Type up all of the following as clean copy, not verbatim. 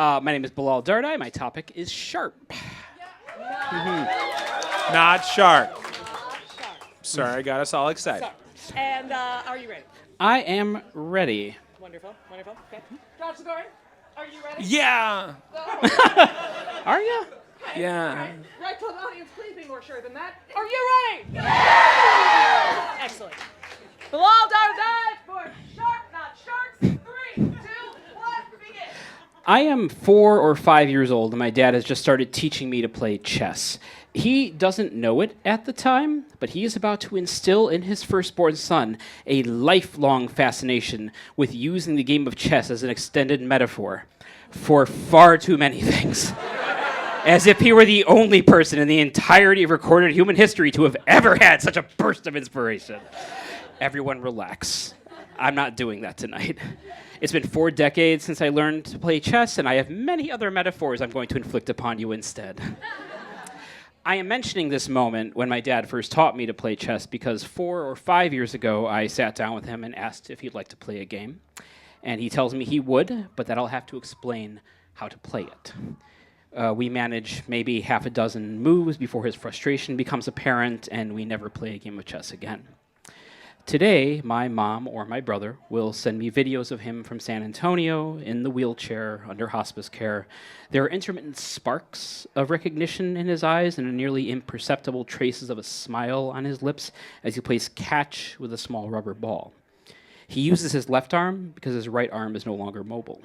My name is Bilal Dardai. My topic is sharp. Not sharp. Sorry, I got us all excited. And are you ready? I am ready. Wonderful. Okay. Josh Gordon, are you ready? Yeah. Are you? Yeah. Right to the audience, please be more sure than that. Are you ready? Yeah! Excellent. Bilal Dardai for Sharp, Not Sharks. 3, 2, 1, begin. I am 4 or 5 years old, and my dad has just started teaching me to play chess. He doesn't know it at the time, but he is about to instill in his firstborn son a lifelong fascination with using the game of chess as an extended metaphor for far too many things. As if he were the only person in the entirety of recorded human history to have ever had such a burst of inspiration. Everyone relax. I'm not doing that tonight. It's been 4 decades since I learned to play chess, and I have many other metaphors I'm going to inflict upon you instead. I am mentioning this moment when my dad first taught me to play chess because 4 or 5 years ago, I sat down with him and asked if he'd like to play a game. And he tells me he would, but that I'll have to explain how to play it. We manage maybe half a dozen moves before his frustration becomes apparent, and we never play a game of chess again. Today, my mom or my brother will send me videos of him from San Antonio in the wheelchair under hospice care. There are intermittent sparks of recognition in his eyes and nearly imperceptible traces of a smile on his lips as he plays catch with a small rubber ball. He uses his left arm because his right arm is no longer mobile.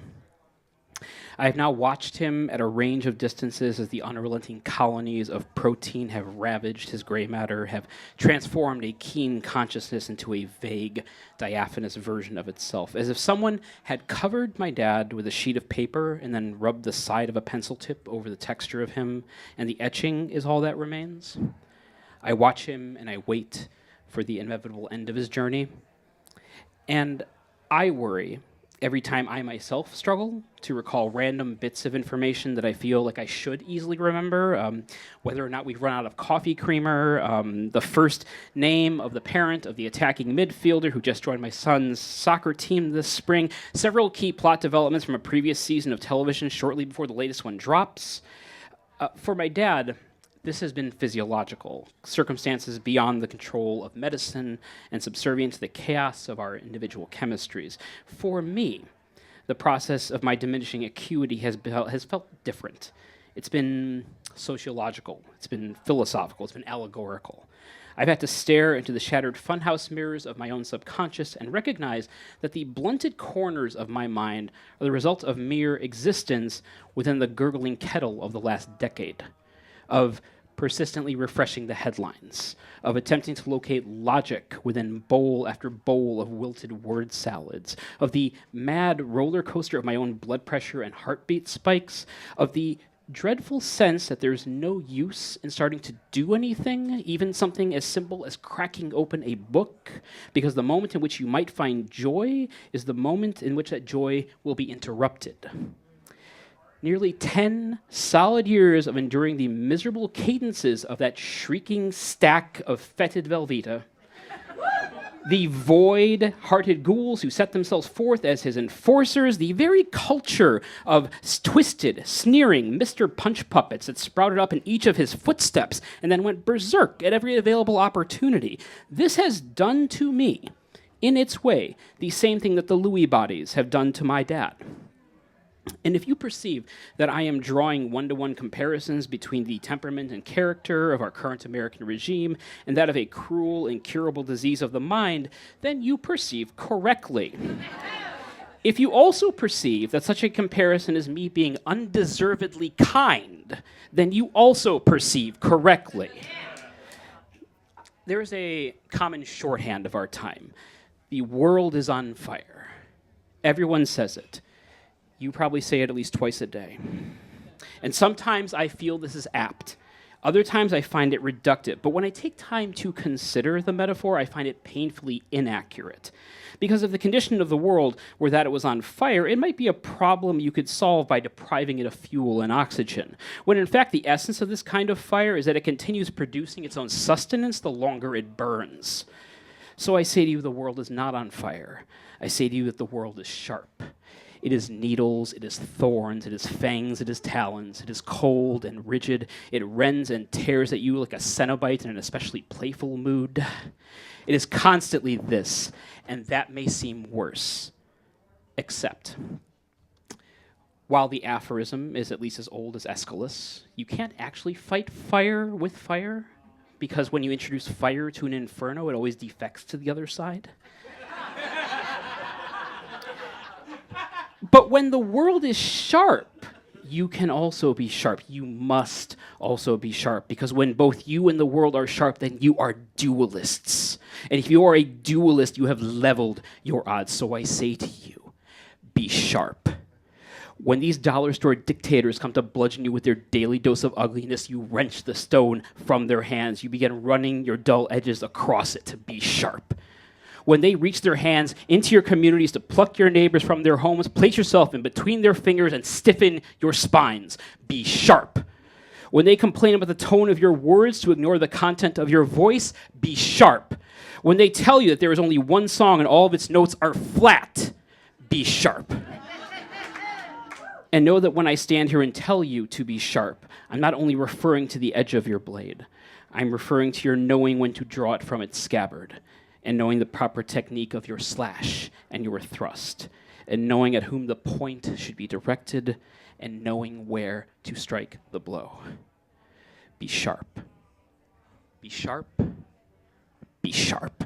I have now watched him at a range of distances as the unrelenting colonies of protein have ravaged his gray matter, have transformed a keen consciousness into a vague, diaphanous version of itself, as if someone had covered my dad with a sheet of paper and then rubbed the side of a pencil tip over the texture of him, and the etching is all that remains. I watch him and I wait for the inevitable end of his journey, and I worry every time I myself struggle to recall random bits of information that I feel like I should easily remember, whether or not we've run out of coffee creamer, the first name of the parent of the attacking midfielder who just joined my son's soccer team this spring, several key plot developments from a previous season of television shortly before the latest one drops. For my dad, this has been physiological, circumstances beyond the control of medicine and subservient to the chaos of our individual chemistries. For me, the process of my diminishing acuity has felt different. It's been sociological, it's been philosophical, it's been allegorical. I've had to stare into the shattered funhouse mirrors of my own subconscious and recognize that the blunted corners of my mind are the result of mere existence within the gurgling kettle of the last decade, of persistently refreshing the headlines, of attempting to locate logic within bowl after bowl of wilted word salads, of the mad roller coaster of my own blood pressure and heartbeat spikes, of the dreadful sense that there's no use in starting to do anything, even something as simple as cracking open a book, because the moment in which you might find joy is the moment in which that joy will be interrupted. Nearly 10 solid years of enduring the miserable cadences of that shrieking stack of fetid Velveeta, the void-hearted ghouls who set themselves forth as his enforcers, the very culture of twisted, sneering Mr. Punch puppets that sprouted up in each of his footsteps and then went berserk at every available opportunity. This has done to me, in its way, the same thing that the Louis bodies have done to my dad. And if you perceive that I am drawing one-to-one comparisons between the temperament and character of our current American regime and that of a cruel, incurable disease of the mind, then you perceive correctly. If you also perceive that such a comparison is me being undeservedly kind, then you also perceive correctly. There is a common shorthand of our time. The world is on fire. Everyone says it. You probably say it at least twice a day. And sometimes I feel this is apt. Other times I find it reductive. But when I take time to consider the metaphor, I find it painfully inaccurate. Because if the condition of the world were that it was on fire, it might be a problem you could solve by depriving it of fuel and oxygen. When in fact the essence of this kind of fire is that it continues producing its own sustenance the longer it burns. So I say to you, the world is not on fire. I say to you that the world is sharp. It is needles, it is thorns, it is fangs, it is talons, it is cold and rigid. It rends and tears at you like a Cenobite in an especially playful mood. It is constantly this, and that may seem worse. Except, while the aphorism is at least as old as Aeschylus, you can't actually fight fire with fire, because when you introduce fire to an inferno, it always defects to the other side. But when the world is sharp, you can also be sharp. You must also be sharp, because when both you and the world are sharp, then you are duelists. And if you are a duelist, you have leveled your odds. So I say to you, be sharp. When these dollar store dictators come to bludgeon you with their daily dose of ugliness, you wrench the stone from their hands. You begin running your dull edges across it to be sharp. When they reach their hands into your communities to pluck your neighbors from their homes, place yourself in between their fingers and stiffen your spines. Be sharp. When they complain about the tone of your words to ignore the content of your voice, be sharp. When they tell you that there is only one song and all of its notes are flat, be sharp. And know that when I stand here and tell you to be sharp, I'm not only referring to the edge of your blade, I'm referring to your knowing when to draw it from its scabbard, and knowing the proper technique of your slash and your thrust, and knowing at whom the point should be directed, and knowing where to strike the blow. Be sharp. Be sharp. Be sharp.